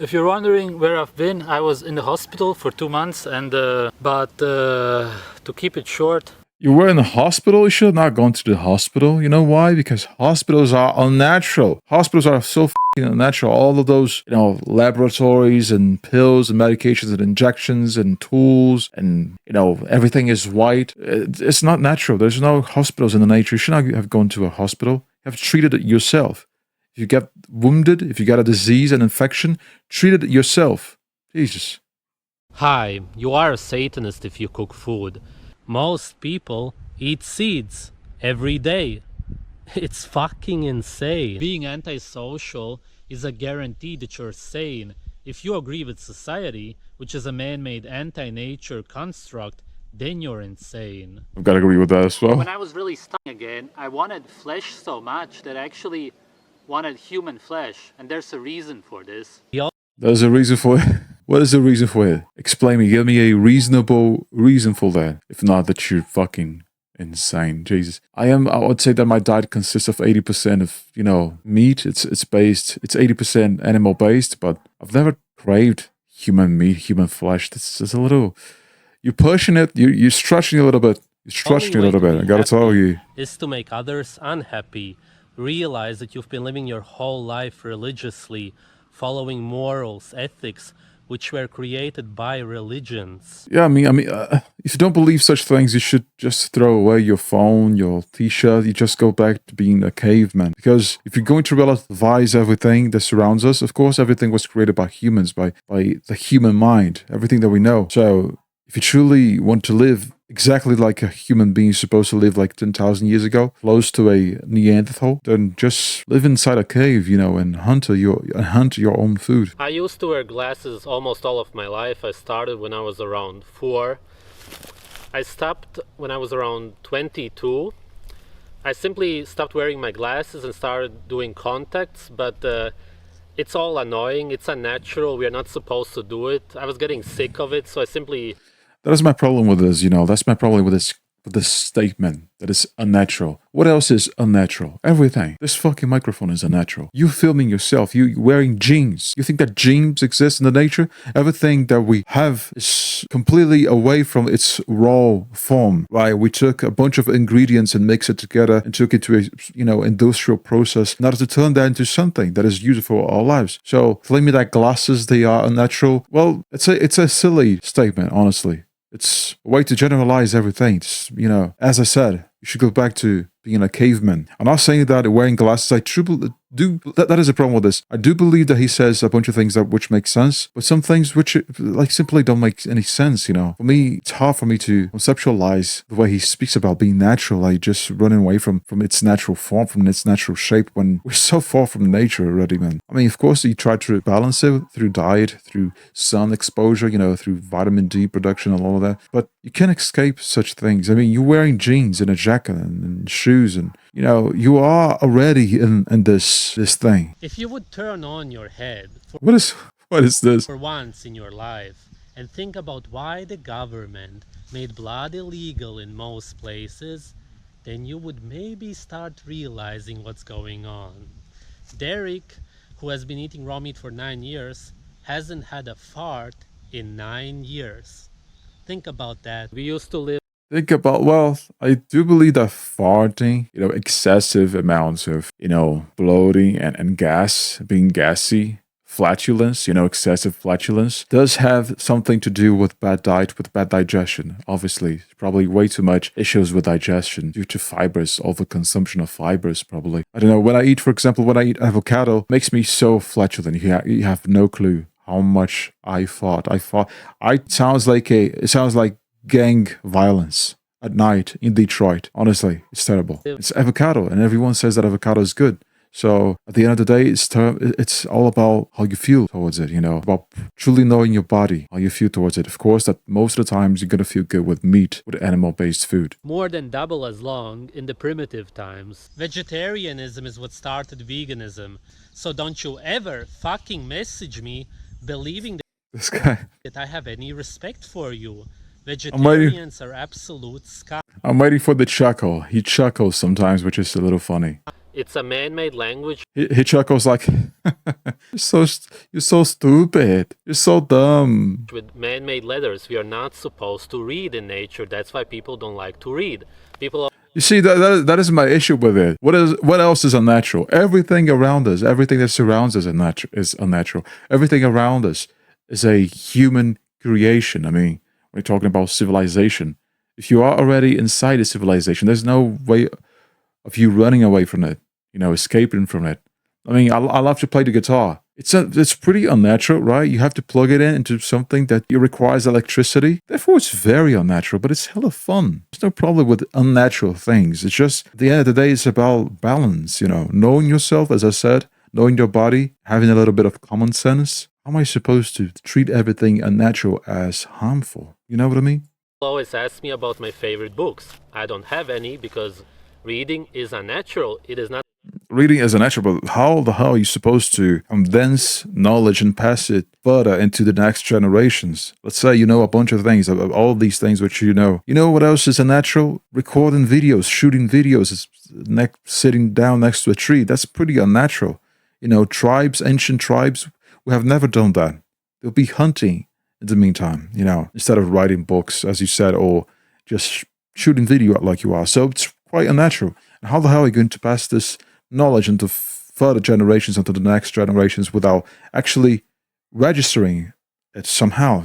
If you're wondering where I've been, I was in the hospital for 2 months, and to keep it short, You were in the hospital? You should have not gone to the hospital. You know why? Because hospitals are unnatural. Hospitals are so fucking unnatural. All of those, laboratories and pills and medications and injections and tools and, everything is white. It's not natural. There's no hospitals in the nature. You should not have gone to a hospital. You have treated it yourself. If you get wounded, if you get a disease, an infection, treat it yourself. Jesus. Hi, you are a Satanist if you cook food. Most people eat seeds every day. It's fucking insane. Being antisocial is a guarantee that you're sane. If you agree with society, which is a man-made anti-nature construct, then you're insane. I've got to agree with that as well. when I was really stuck again, I wanted flesh so much that I actually wanted human flesh, and there's a reason for this. There's a reason for it. What is the reason for it? Explain me. Give me a reasonable reason for that. If not, that you're fucking insane. Jesus. I would say that my diet consists of 80% of, meat. It's 80% animal based, but I've never craved human meat, human flesh. This is a little, you're pushing it. You're stretching a little bit. You're stretching a little bit. I gotta tell you. Is to make others unhappy. Realize that you've been living your whole life religiously, following morals, ethics, which were created by religions. Yeah, if you don't believe such things, you should just throw away your phone, your t-shirt. You just go back to being a caveman. Because if you're going to relativize everything that surrounds us, of course, everything was created by humans, by the human mind, everything that we know. So if you truly want to live exactly like a human being is supposed to live like 10,000 years ago, close to a Neanderthal, then just live inside a cave, and hunt your own food. I used to wear glasses almost all of my life. I started when I was around 4. I stopped when I was around 22. I simply stopped wearing my glasses and started doing contacts, but it's all annoying. It's unnatural. We are not supposed to do it. I was getting sick of it, so I simply... That is my problem with this, That's my problem with this statement that is unnatural. What else is unnatural? Everything. This fucking microphone is unnatural. You filming yourself. You wearing jeans. You think that jeans exist in the nature? Everything that we have is completely away from its raw form. Right? We took a bunch of ingredients and mixed it together and took it to a industrial process in order to turn that into something that is useful for our lives. So telling me that glasses they are unnatural, well, it's a silly statement, honestly. It's a way to generalize everything. It's, as I said, you should go back to being a caveman. I'm not saying that wearing glasses, I truly do, that is a problem with this. I do believe that he says a bunch of things which make sense, but some things which simply don't make any sense, For me, it's hard for me to conceptualize the way he speaks about being natural, like just running away from its natural form, from its natural shape, when we're so far from nature already, man. Of course, he tried to balance it through diet, through sun exposure, through vitamin D production and all of that, but you can't escape such things. You're wearing jeans and a jacket and shoes and, you are already in this thing. If you would turn on your head What is this? for once in your life and think about why the government made blood illegal in most places, then you would maybe start realizing what's going on. Derek, who has been eating raw meat for 9 years, hasn't had a fart in 9 years. Think about that. We used to live... I do believe that farting, excessive amounts of, bloating and gas, being gassy, flatulence, excessive flatulence, does have something to do with bad diet, with bad digestion. Obviously, probably way too much issues with digestion due to fibers, overconsumption of fibers, probably. I don't know, when I eat avocado, it makes me so flatulent. You have no clue how much I fart. It sounds like gang violence at night in Detroit. Honestly, it's terrible. It's avocado, and everyone says that avocado is good. So at the end of the day, it's all about how you feel towards it, about truly knowing your body, how you feel towards it. Of course, that most of the times you're going to feel good with meat, with animal-based food. more than double as long in the primitive times. Vegetarianism is what started veganism. So don't you ever fucking message me believing This guy. that I have any respect for you. Vegetarians are absolute scum. I'm waiting for the chuckle. He chuckles sometimes, which is a little funny. It's a man-made language He chuckles like, you're so stupid. You're so dumb. with man-made letters. We are not supposed to read in nature. That's why people don't like to read. People You see, that is my issue with it. What else is unnatural? Everything around us, everything that surrounds us is unnatural. Everything around us is a human creation. I mean, we're talking about civilization. If you are already inside a civilization, there's no way of you running away from it, escaping from it. I mean, I love to play the guitar. It's pretty unnatural, right? You have to plug it into something that requires electricity. Therefore, it's very unnatural, but it's hella fun. There's no problem with unnatural things. It's just, at the end of the day, it's about balance, knowing yourself, as I said, knowing your body, having a little bit of common sense. How am I supposed to treat everything unnatural as harmful? You know what I mean? always ask me about my favorite books. I don't have any because reading is unnatural. It is not. Reading is unnatural, but how the hell are you supposed to condense knowledge and pass it further into the next generations? Let's say you know a bunch of things, all these things which you know. You know what else is unnatural? Recording videos, shooting videos, sitting down next to a tree. That's pretty unnatural. Tribes, ancient tribes, we have never done that. They'll be hunting in the meantime, instead of writing books, as you said, or just shooting video like you are. So it's quite unnatural. And how the hell are you going to pass this knowledge into further generations, into the next generations, without actually registering it somehow,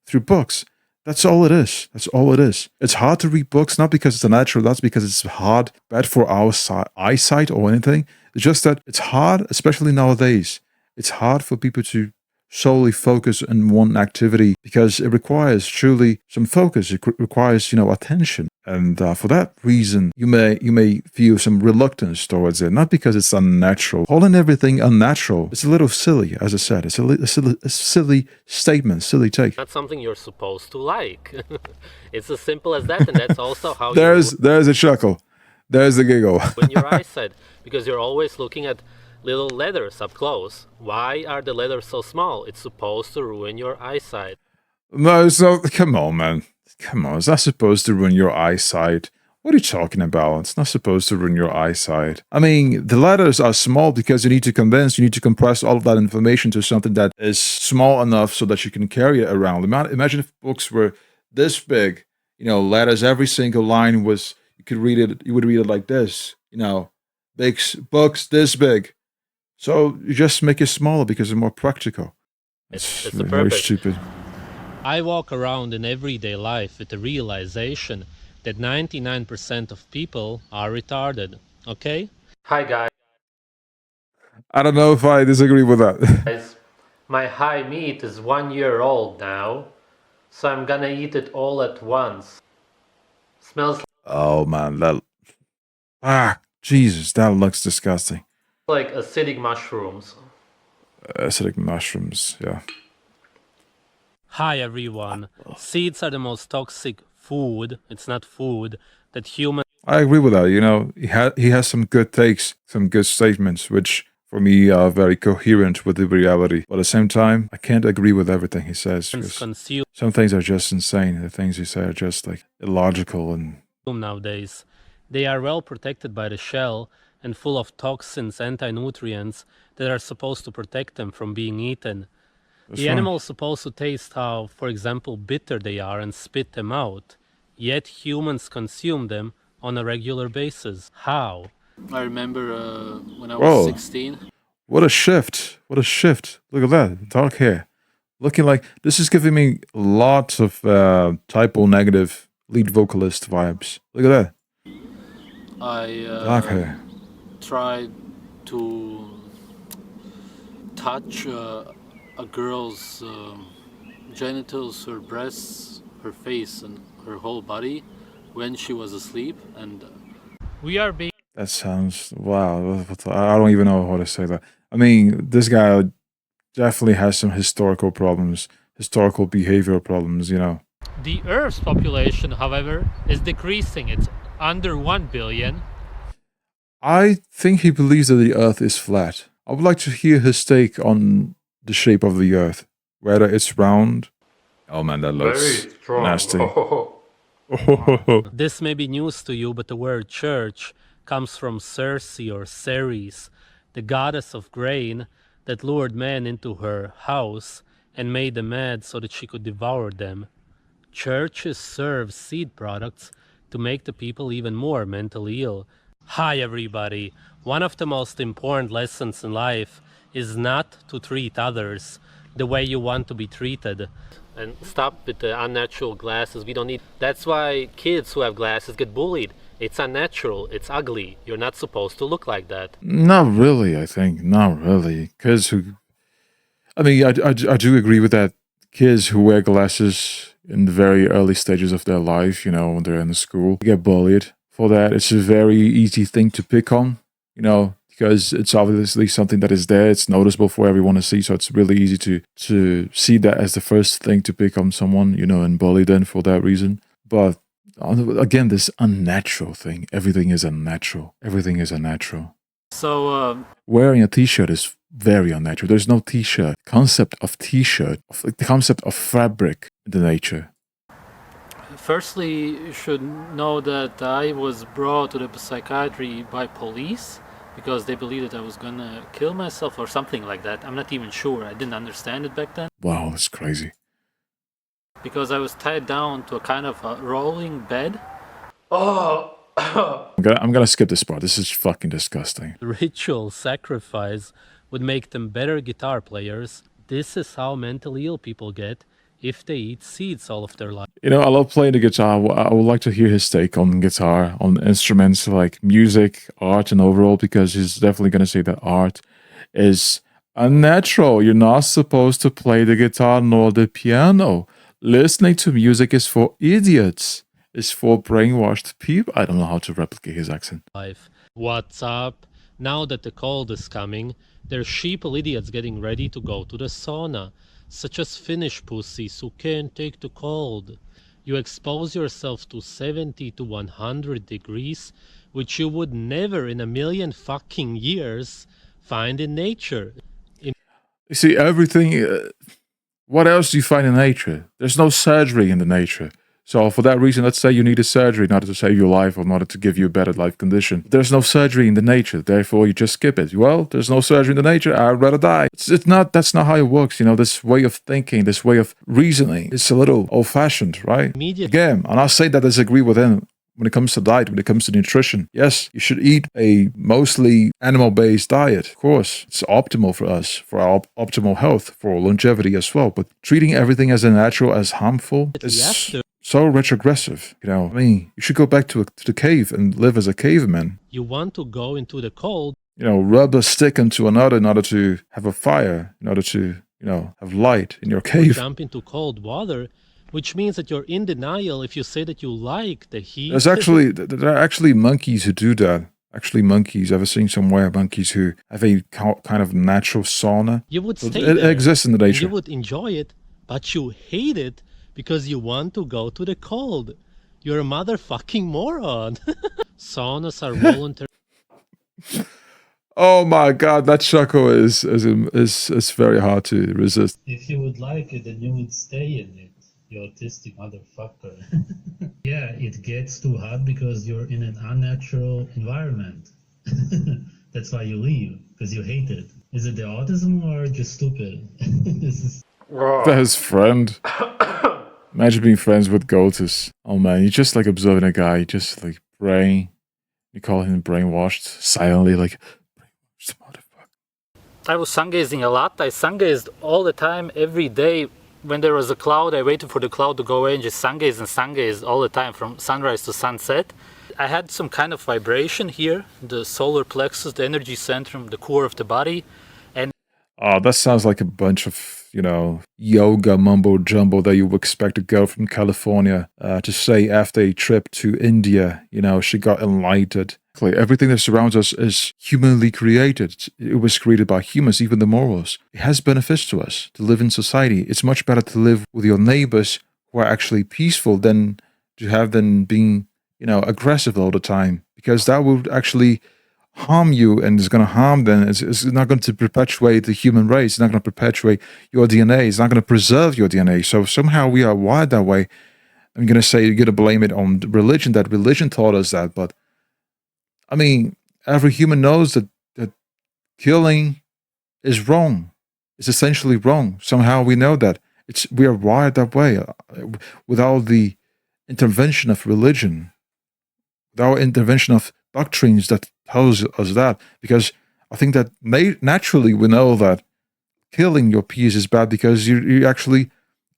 through books? That's all it is. That's all it is. It's hard to read books, not because it's unnatural, that's because it's hard, bad for our eyesight or anything. It's just that it's hard, especially nowadays. It's hard for people to solely focus on one activity because it requires truly some focus. It requires, attention. And for that reason, you may feel some reluctance towards it, not because it's unnatural. Calling everything unnatural is a little silly, as I said. It's a silly statement, silly take. Not something you're supposed to like. It's as simple as that, and that's also how there's a chuckle. There's the giggle. When your eyesight, because you're always looking at little letters up close. Why are the letters so small? It's supposed to ruin your eyesight. No, it's not. Come on, man. Come on. It's not supposed to ruin your eyesight. What are you talking about? It's not supposed to ruin your eyesight. I mean, the letters are small because you need to compress all of that information to something that is small enough so that you can carry it around. Imagine if books were this big, letters, every single line was, you would read it like this, big books this big. So you just make it smaller because it's more practical. It's very stupid. I walk around in everyday life with the realization that 99% of people are retarded, okay? Hi guys. I don't know if I disagree with that. Guys, my high meat is 1 year old now, so I'm gonna eat it all at once. Smells Oh man, Jesus, that looks disgusting. like acidic mushrooms. Acidic mushrooms, yeah. Hi everyone. Seeds are the most toxic food, it's not food, that humans... I agree with that, he has some good takes, some good statements, which for me are very coherent with the reality. But at the same time, I can't agree with everything he says. consume Some things are just insane. The things he say are just like illogical and... nowadays. They are well protected by the shell and full of toxins, anti-nutrients that are supposed to protect them from being eaten. The animal's supposed to taste how, for example, bitter they are and spit them out. Yet humans consume them on a regular basis. How? I remember when I was 16. What a shift. What a shift. Look at that. Dark hair. Looking like... This is giving me lots of typo negative lead vocalist vibes. Look at that. Dark hair. Tried to touch a girl's genitals, her breasts, her face, and her whole body when she was asleep, and we are being... That sounds... Wow. I don't even know how to say that. I mean, this guy definitely has some historical problems, historical behavioral problems, The Earth's population, however, is decreasing. It's under 1 billion. I think he believes that the Earth is flat. I would like to hear his take on the shape of the Earth. Whether it's round... Oh man, that looks nasty. This may be news to you, but the word church comes from Circe or Ceres, the goddess of grain that lured men into her house and made them mad so that she could devour them. Churches serve seed products to make the people even more mentally ill. Hi everybody! One of the most important lessons in life is not to treat others the way you want to be treated. And stop with the unnatural glasses. We don't need. That's why kids who have glasses get bullied. It's unnatural. It's ugly. You're not supposed to look like that. Not really, I think. Not really. Kids who... I mean, I do agree with that. Kids who wear glasses in the very early stages of their life, you know, when they're in school, get bullied for that. It's a very easy thing to pick on, you know, because it's obviously something that is there. It's noticeable for everyone to see, so it's really easy to see that as the first thing to pick on someone, you know, and bully them for that reason. But again, this unnatural thing. Everything is unnatural. Everything is unnatural. So, Wearing a t-shirt is very unnatural. There's no t-shirt. Concept of t-shirt, the concept of fabric in the nature. firstly, you should know that I was brought to the psychiatry by police because they believed that I was gonna kill myself or something like that. I'm not even sure. I didn't understand it back then. Wow, that's crazy. Because I was tied down to a kind of a rolling bed. Oh! I'm gonna skip this part. This is fucking disgusting. Ritual sacrifice would make them better guitar players. This is how mentally ill people get if they eat seeds all of their life. You know, I love playing the guitar. I would like to hear his take on guitar, on instruments like music, art, and overall, because he's definitely gonna say that art is unnatural. You're not supposed to play the guitar nor the piano. Listening to music is for idiots. It's for brainwashed people. I don't know how to replicate his accent. What's up? Now that the cold is coming, there's sheeple idiots getting ready to go to the sauna, such as Finnish pussies who can't take the cold. You expose yourself to 70 to 100 degrees, which you would never in a million fucking years find in nature. You see, everything... what else do you find in nature? There's no surgery in the nature. So for that reason, let's say you need a surgery in order to save your life or in order to give you a better life condition. There's no surgery in the nature, therefore you just skip it. Well, there's no surgery in the nature, I'd rather die. That's not how it works, you know, this way of thinking, this way of reasoning. It's a little old-fashioned, right? Again, I'm not saying that I disagree with him when it comes to diet, when it comes to nutrition. Yes, you should eat a mostly animal-based diet. Of course, it's optimal for us, for our optimal health, for longevity as well. But treating everything as unnatural, as harmful, is so retrogressive, you know. I mean, you should go back to the cave and live as a caveman. You want to go into the cold. You know, rub a stick into another in order to have a fire, in order to, you know, have light in your cave. Jump into cold water, which means that you're in denial if you say that you like the heat. There are actually monkeys who do that. Actually, monkeys. I've seen somewhere monkeys who have a kind of natural sauna. You would stay It there. exists in the nature. You would enjoy it, but you hate it because you want to go to the cold. You're a motherfucking moron. Saunas are voluntary. Oh my god, that chuckle is very hard to resist. If you would like it, then you would stay in it, you autistic motherfucker. Yeah, it gets too hot because you're in an unnatural environment. That's why you leave, because you hate it. Is it the autism or just stupid? His friend. Imagine being friends with Goatis. Oh man, you're just like observing a guy, just like praying. You call him brainwashed, silently, like, brainwashed motherfucker. I was sungazing a lot. I sungazed all the time, every day. When there was a cloud, I waited for the cloud to go away and just sungaze all the time from sunrise to sunset. I had some kind of vibration here, the solar plexus, the energy centrum, the core of the body. And oh, that sounds like a bunch of, you know, yoga mumbo jumbo that you would expect a girl from California to say after a trip to India. You know, she got enlightened. Everything that surrounds us is humanly created. It was created by humans, even the morals. It has benefits to us to live in society. It's much better to live with your neighbors who are actually peaceful than to have them being, you know, aggressive all the time, because that would actually harm you and is going to harm them. It's not going to perpetuate the human race. It's not going to perpetuate your DNA. It's not going to preserve your DNA. So somehow we are wired that way. I'm going to say you're going to blame it on religion, that religion taught us that, but I mean, every human knows that killing is wrong. It's essentially wrong. Somehow we know that. We are wired that way. Without the intervention of religion, without intervention of doctrines that tells us that. Because I think that naturally we know that killing your peers is bad because you're actually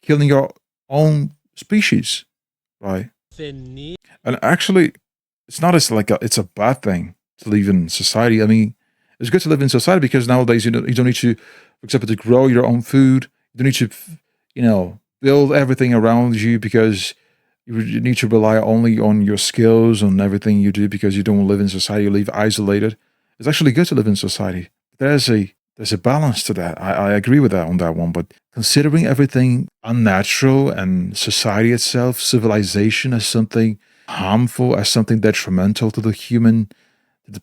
killing your own species, right? Finny. And actually, it's not as like it's a bad thing to live in society. I mean, it's good to live in society because nowadays you don't need to, for example, to grow your own food. You don't need to, build everything around you because you need to rely only on your skills, on everything you do because you don't live in society. You live isolated. It's actually good to live in society. There's a balance to that. I agree with that on that one. But considering everything unnatural and society itself, civilization as something harmful, as something detrimental to the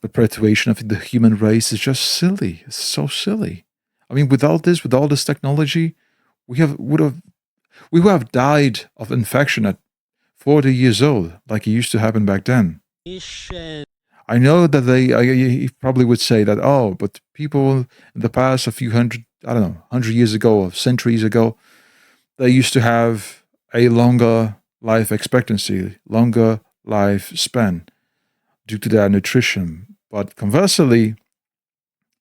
perpetuation of the human race is just silly. It's so silly. I mean, with all this technology, we would have died of infection at 40 years old, like it used to happen back then. I know that he probably would say that, oh, but people in the past, a few hundred, I don't know, 100 years ago or centuries ago, they used to have a longer life expectancy, longer lifespan due to their nutrition. But conversely,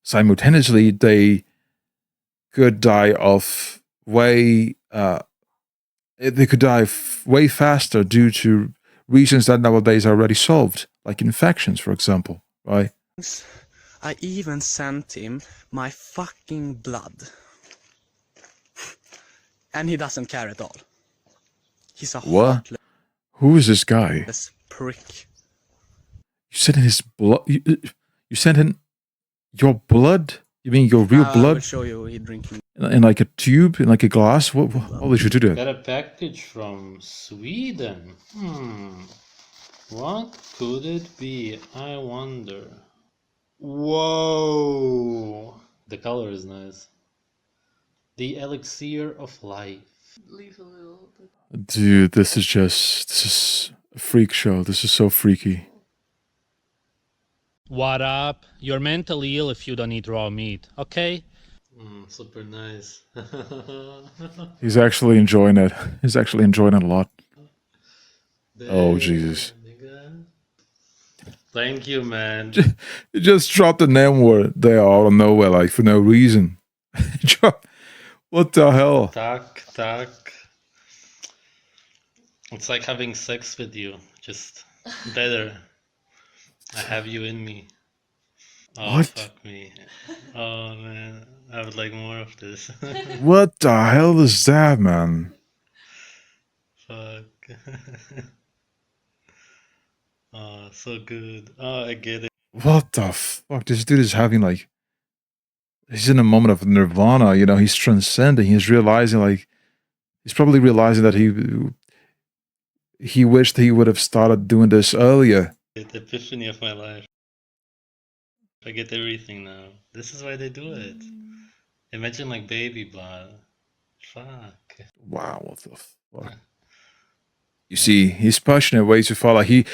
simultaneously, they could die of way way faster due to reasons that nowadays are already solved, like infections, for example, right? I even sent him my fucking blood. And he doesn't care at all. He's a What? Who is this guy? heartless prick. You sent in his blood? You sent in your blood? You mean your real I will blood? show you he drinking. In like a tube, in like a glass? What did you do Got that? a package from Sweden. What could it be? I wonder. Whoa! The color is nice. The elixir of life. Dude, this is a freak show. This is so freaky. What up? You're mentally ill if you don't eat raw meat, okay? Super nice. He's actually enjoying it. He's actually enjoying it a lot. Oh, Jesus. Nigga. Thank you, man. He just dropped the name word there out of nowhere, like for no reason. What the hell? Tak, tak. It's like having sex with you, just better. I have you in me. Oh, What? fuck me. Oh, man. I would like more of this. What the hell is that, man? Fuck. Oh, so good. Oh, I get it. What the fuck? This dude is having like, he's in a moment of nirvana, he's transcending. He's probably realizing that he wished he would have started doing this earlier. The epiphany of my life. I get everything now. This is why they do it. Imagine like baby blood. Fuck. Wow, what the fuck? You see, he's pushing it way too far. Like you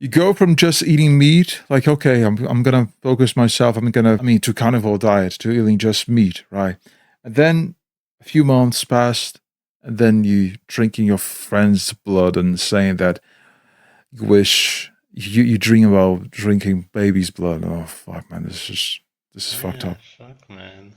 go from just eating meat, like, okay, I'm gonna focus myself, to carnivore diet, to eating just meat, right? And then a few months passed, and then you drinking your friend's blood and saying that you wish you dream about drinking baby's blood. Oh fuck, man, this is fucked up. Fuck, man.